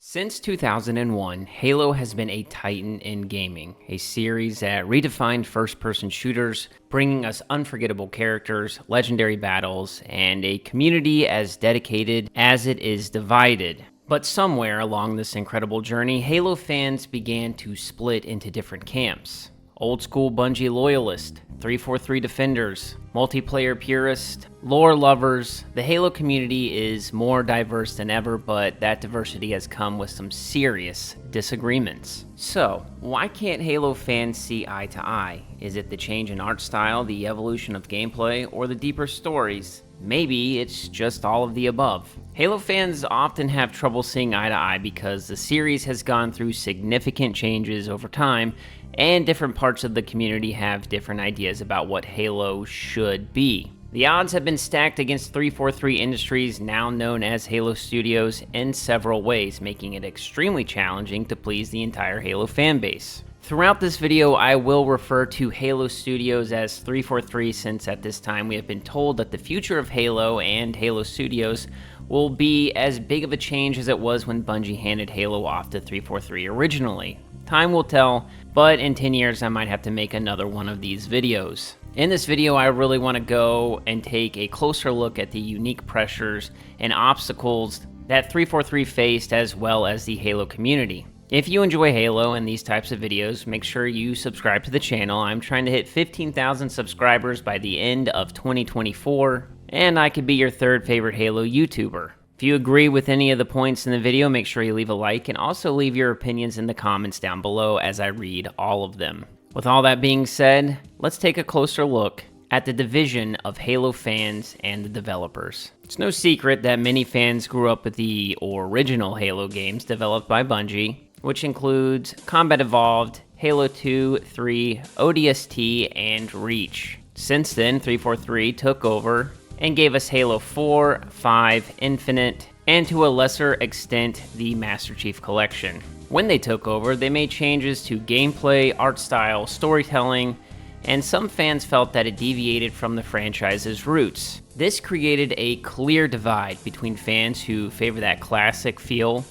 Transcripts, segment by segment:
Since 2001, Halo has been a titan in gaming, a series that redefined first-person shooters, bringing us unforgettable characters, legendary battles, and a community as dedicated as it is divided. But somewhere along this incredible journey, Halo fans began to split into different camps. Old school Bungie loyalists, 343 defenders, multiplayer purists, lore lovers. The Halo community is more diverse than ever, but that diversity has come with some serious disagreements. So, why can't Halo fans see eye to eye? Is it the change in art style, the evolution of gameplay, or the deeper stories? Maybe it's just all of the above. Halo fans often have trouble seeing eye to eye because the series has gone through significant changes over time, and different parts of the community have different ideas about what Halo should be. The odds have been stacked against 343 Industries, now known as Halo Studios, in several ways, making it extremely challenging to please the entire Halo fanbase. Throughout this video, I will refer to Halo Studios as 343 since at this time we have been told that the future of Halo and Halo Studios will be as big of a change as it was when Bungie handed Halo off to 343 originally. Time will tell, but in 10 years I might have to make another one of these videos. In this video, I really want to go and take a closer look at the unique pressures and obstacles that 343 faced as well as the Halo community. If you enjoy Halo and these types of videos, make sure you subscribe to the channel. I'm trying to hit 15,000 subscribers by the end of 2024, and I could be your third favorite Halo YouTuber. If you agree with any of the points in the video, make sure you leave a like and also leave your opinions in the comments down below as I read all of them. With all that being said, let's take a closer look at the division of Halo fans and the developers. It's no secret that many fans grew up with the original Halo games developed by Bungie, which includes Combat Evolved, Halo 2, 3, ODST, and Reach. Since then, 343 took over and gave us Halo 4, 5, Infinite, and to a lesser extent, the Master Chief Collection. When they took over, they made changes to gameplay, art style, storytelling, and some fans felt that it deviated from the franchise's roots. This created a clear divide between fans who favor that classic feel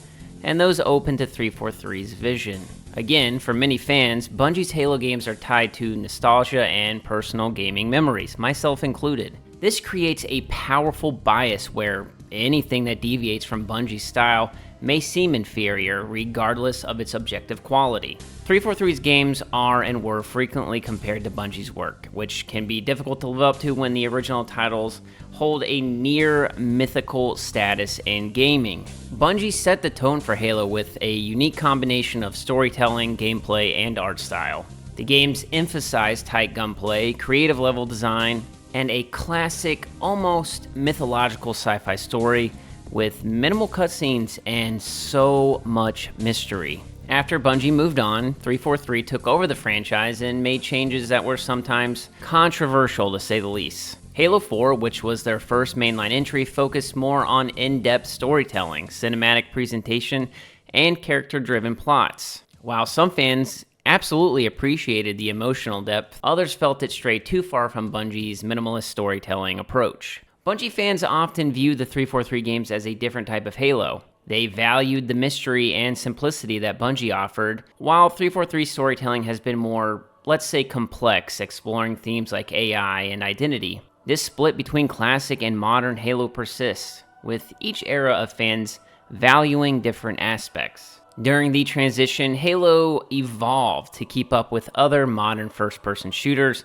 and those open to 343's vision. Again, for many fans, Bungie's Halo games are tied to nostalgia and personal gaming memories, myself included. This creates a powerful bias where anything that deviates from Bungie's style may seem inferior regardless of its objective quality. 343's games are and were frequently compared to Bungie's work, which can be difficult to live up to when the original titles hold a near mythical status in gaming. Bungie set the tone for Halo with a unique combination of storytelling, gameplay, and art style. The games emphasize tight gunplay, creative level design, and a classic, almost mythological sci-fi story with minimal cutscenes and so much mystery. After Bungie moved on, 343 took over the franchise and made changes that were sometimes controversial to say the least. Halo 4, which was their first mainline entry, focused more on in-depth storytelling, cinematic presentation, and character-driven plots. While some fans absolutely appreciated the emotional depth, others felt it strayed too far from Bungie's minimalist storytelling approach. Bungie fans often view the 343 games as a different type of Halo. They valued the mystery and simplicity that Bungie offered, while 343's storytelling has been more, let's say, complex, exploring themes like AI and identity. This split between classic and modern Halo persists, with each era of fans valuing different aspects. During the transition, Halo evolved to keep up with other modern first-person shooters,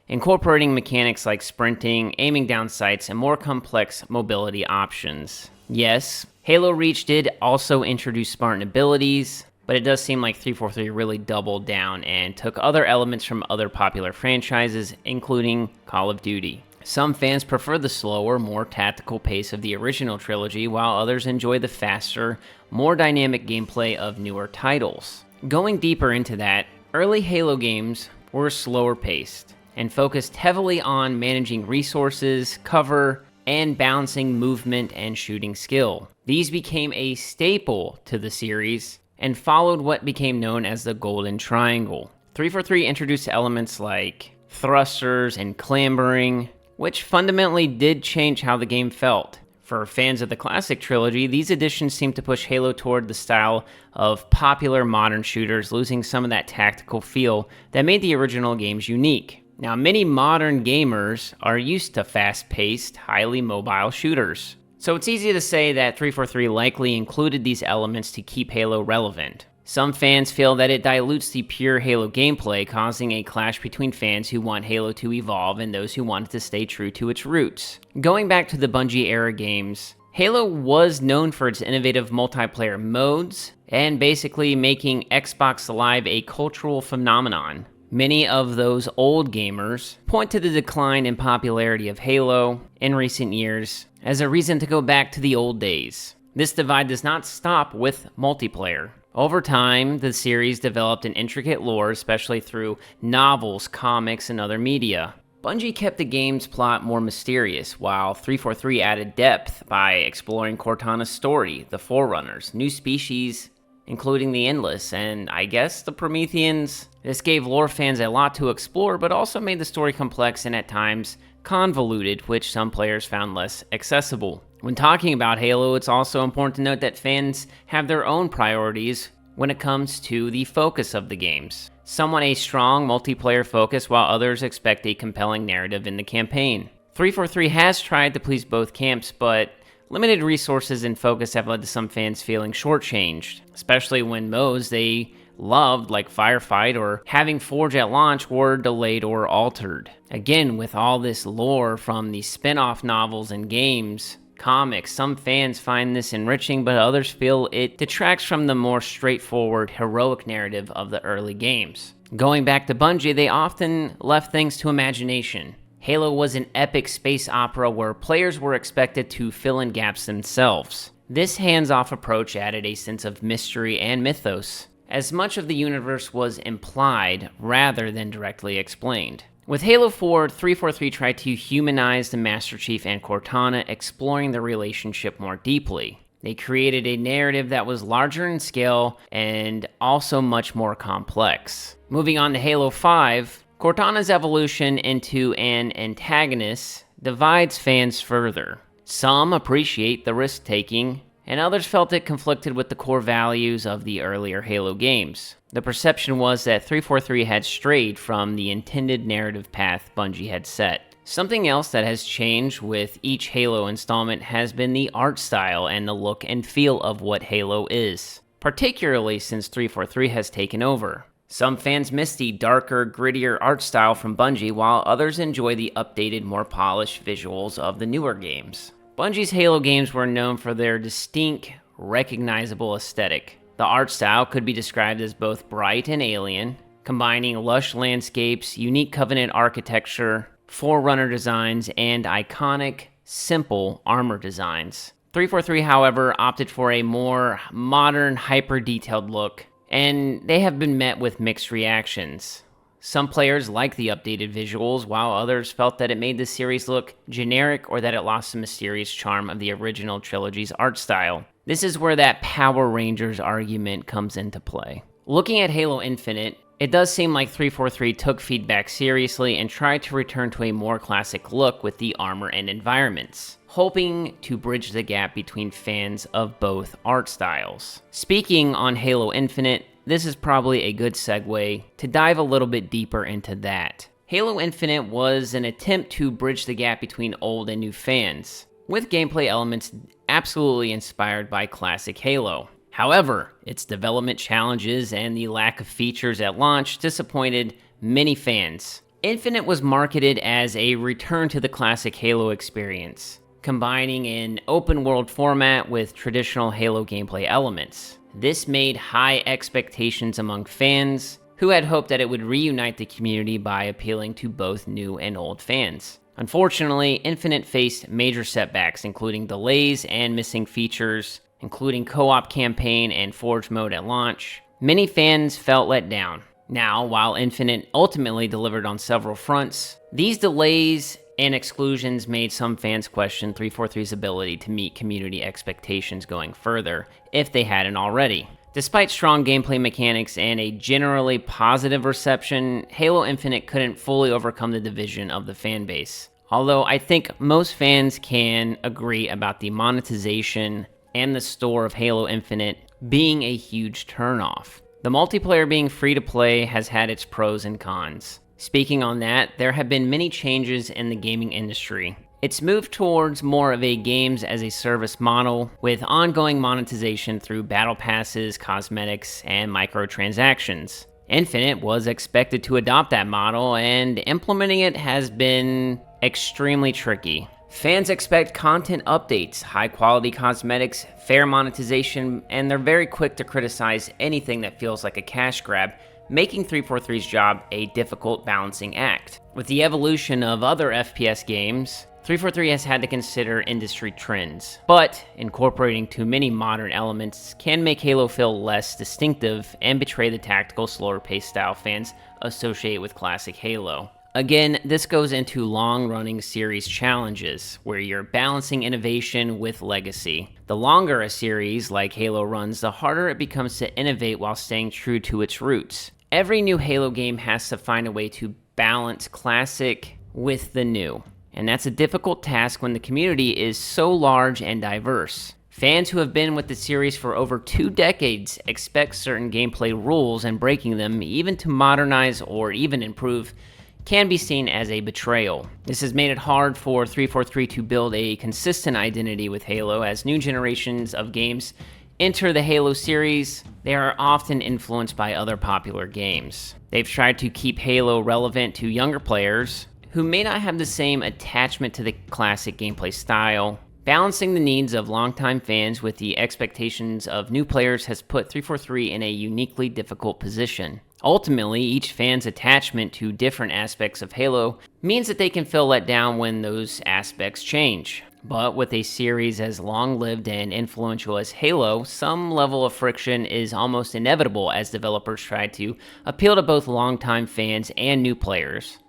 incorporating mechanics like sprinting, aiming down sights, and more complex mobility options. Yes, Halo Reach did also introduce Spartan abilities, but it does seem like 343 really doubled down and took other elements from other popular franchises, including Call of Duty. Some fans prefer the slower, more tactical pace of the original trilogy, while others enjoy the faster, more dynamic gameplay of newer titles. Going deeper into that, early Halo games were slower paced and focused heavily on managing resources, cover, and balancing movement and shooting skill. These became a staple to the series and followed what became known as the Golden Triangle. 343 introduced elements like thrusters and clambering, which fundamentally did change how the game felt. For fans of the classic trilogy, these additions seem to push Halo toward the style of popular modern shooters, losing some of that tactical feel that made the original games unique. Now, many modern gamers are used to fast-paced, highly mobile shooters. So it's easy to say that 343 likely included these elements to keep Halo relevant. Some fans feel that it dilutes the pure Halo gameplay, causing a clash between fans who want Halo to evolve and those who want it to stay true to its roots. Going back to the Bungie era games, Halo was known for its innovative multiplayer modes and basically making Xbox Live a cultural phenomenon. Many of those old gamers point to the decline in popularity of Halo in recent years as a reason to go back to the old days. This divide does not stop with multiplayer. Over time, the series developed an intricate lore, especially through novels, comics, and other media. Bungie kept the game's plot more mysterious, while 343 added depth by exploring Cortana's story, the Forerunners, new species, including the Endless, and I guess the Prometheans. This gave lore fans a lot to explore, but also made the story complex and at times convoluted, which some players found less accessible. When talking about Halo, it's also important to note that fans have their own priorities when it comes to the focus of the games. Some want a strong multiplayer focus, while others expect a compelling narrative in the campaign. 343 has tried to please both camps, but limited resources and focus have led to some fans feeling shortchanged, especially when modes they loved, like Firefight or having Forge at launch, were delayed or altered. Again, with all this lore from the spin-off novels and games, comics, some fans find this enriching, but others feel it detracts from the more straightforward, heroic narrative of the early games. Going back to Bungie, they often left things to imagination. Halo was an epic space opera where players were expected to fill in gaps themselves. This hands-off approach added a sense of mystery and mythos, as much of the universe was implied rather than directly explained. With Halo 4, 343 tried to humanize the Master Chief and Cortana, exploring their relationship more deeply. They created a narrative that was larger in scale and also much more complex. Moving on to Halo 5, Cortana's evolution into an antagonist divides fans further. Some appreciate the risk-taking, and others felt it conflicted with the core values of the earlier Halo games. The perception was that 343 had strayed from the intended narrative path Bungie had set. Something else that has changed with each Halo installment has been the art style and the look and feel of what Halo is, particularly since 343 has taken over. Some fans miss the darker, grittier art style from Bungie, while others enjoy the updated, more polished visuals of the newer games. Bungie's Halo games were known for their distinct, recognizable aesthetic. The art style could be described as both bright and alien, combining lush landscapes, unique Covenant architecture, Forerunner designs, and iconic, simple armor designs. 343, however, opted for a more modern, hyper-detailed look, and they have been met with mixed reactions. Some players liked the updated visuals, while others felt that it made the series look generic or that it lost the mysterious charm of the original trilogy's art style. This is where that Power Rangers argument comes into play. Looking at Halo Infinite, it does seem like 343 took feedback seriously and tried to return to a more classic look with the armor and environments, hoping to bridge the gap between fans of both art styles. Speaking on Halo Infinite, this is probably a good segue to dive a little bit deeper into that. Halo Infinite was an attempt to bridge the gap between old and new fans, with gameplay elements absolutely inspired by classic Halo. However, its development challenges and the lack of features at launch disappointed many fans. Infinite was marketed as a return to the classic Halo experience, combining an open-world format with traditional Halo gameplay elements. This made high expectations among fans, who had hoped that it would reunite the community by appealing to both new and old fans. Unfortunately, Infinite faced major setbacks, including delays and missing features, including co-op campaign and Forge mode at launch. Many fans felt let down. Now, while Infinite ultimately delivered on several fronts, these delays and exclusions made some fans question 343's ability to meet community expectations going further, if they hadn't already. Despite strong gameplay mechanics and a generally positive reception, Halo Infinite couldn't fully overcome the division of the fanbase. Although I think most fans can agree about the monetization and the store of Halo Infinite being a huge turnoff. The multiplayer being free to play has had its pros and cons. Speaking on that, there have been many changes in the gaming industry. It's moved towards more of a games as a service model with ongoing monetization through battle passes, cosmetics, and microtransactions. Infinite was expected to adopt that model, and implementing it has been extremely tricky. Fans expect content updates, high-quality cosmetics, fair monetization, and they're very quick to criticize anything that feels like a cash grab, making 343's job a difficult balancing act. With the evolution of other FPS games, 343 has had to consider industry trends, but incorporating too many modern elements can make Halo feel less distinctive and betray the tactical, slower-paced style fans associate with classic Halo. Again, this goes into long-running series challenges, where you're balancing innovation with legacy. The longer a series like Halo runs, the harder it becomes to innovate while staying true to its roots. Every new Halo game has to find a way to balance classic with the new, and that's a difficult task when the community is so large and diverse. Fans who have been with the series for over 2 decades expect certain gameplay rules, and breaking them, even to modernize or even improve, can be seen as a betrayal. This has made it hard for 343 to build a consistent identity with Halo. As new generations of games enter the Halo series, they are often influenced by other popular games. They've tried to keep Halo relevant to younger players who may not have the same attachment to the classic gameplay style. Balancing the needs of longtime fans with the expectations of new players has put 343 in a uniquely difficult position. Ultimately, each fan's attachment to different aspects of Halo means that they can feel let down when those aspects change. But with a series as long-lived and influential as Halo, some level of friction is almost inevitable as developers try to appeal to both longtime fans and new players.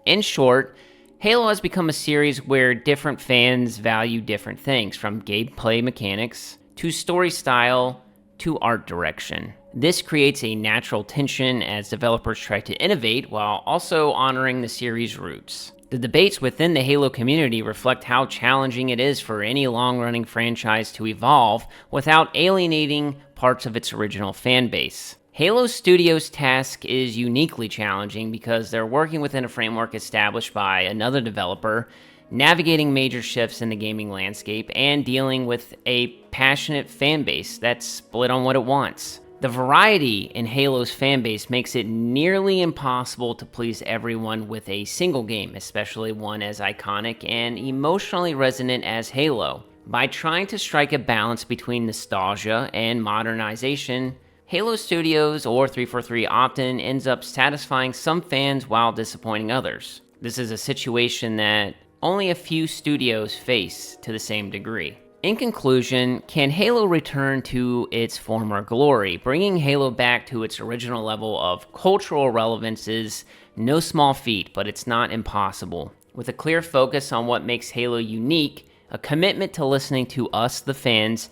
In short, Halo has become a series where different fans value different things, from gameplay mechanics to story style to art direction. This creates a natural tension as developers try to innovate while also honoring the series' roots. The debates within the Halo community reflect how challenging it is for any long-running franchise to evolve without alienating parts of its original fan base. Halo Studios' task is uniquely challenging because they're working within a framework established by another developer, navigating major shifts in the gaming landscape, and dealing with a passionate fan base that's split on what it wants. The variety in Halo's fanbase makes it nearly impossible to please everyone with a single game, especially one as iconic and emotionally resonant as Halo. By trying to strike a balance between nostalgia and modernization, Halo Studios or 343 often ends up satisfying some fans while disappointing others. This is a situation that only a few studios face to the same degree. In conclusion, can Halo return to its former glory? Bringing Halo back to its original level of cultural relevance is no small feat, but it's not impossible. With a clear focus on what makes Halo unique, a commitment to listening to us, the fans,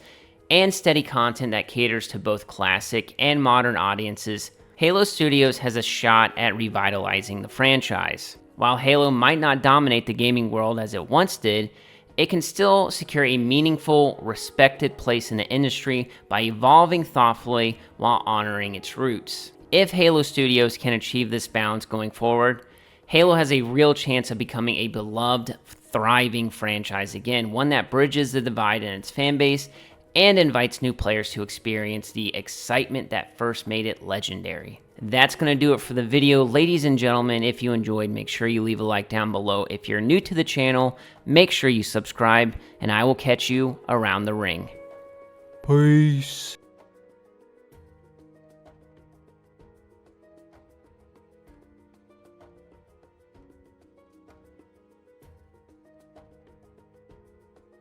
and steady content that caters to both classic and modern audiences, Halo Studios has a shot at revitalizing the franchise. While Halo might not dominate the gaming world as it once did, it can still secure a meaningful, respected place in the industry by evolving thoughtfully while honoring its roots. If Halo Studios can achieve this balance going forward, Halo has a real chance of becoming a beloved, thriving franchise again, one that bridges the divide in its fanbase and invites new players to experience the excitement that first made it legendary. That's going to do it for the video. Ladies and gentlemen, if you enjoyed, make sure you leave a like down below. If you're new to the channel, make sure you subscribe, and I will catch you around the ring. Peace.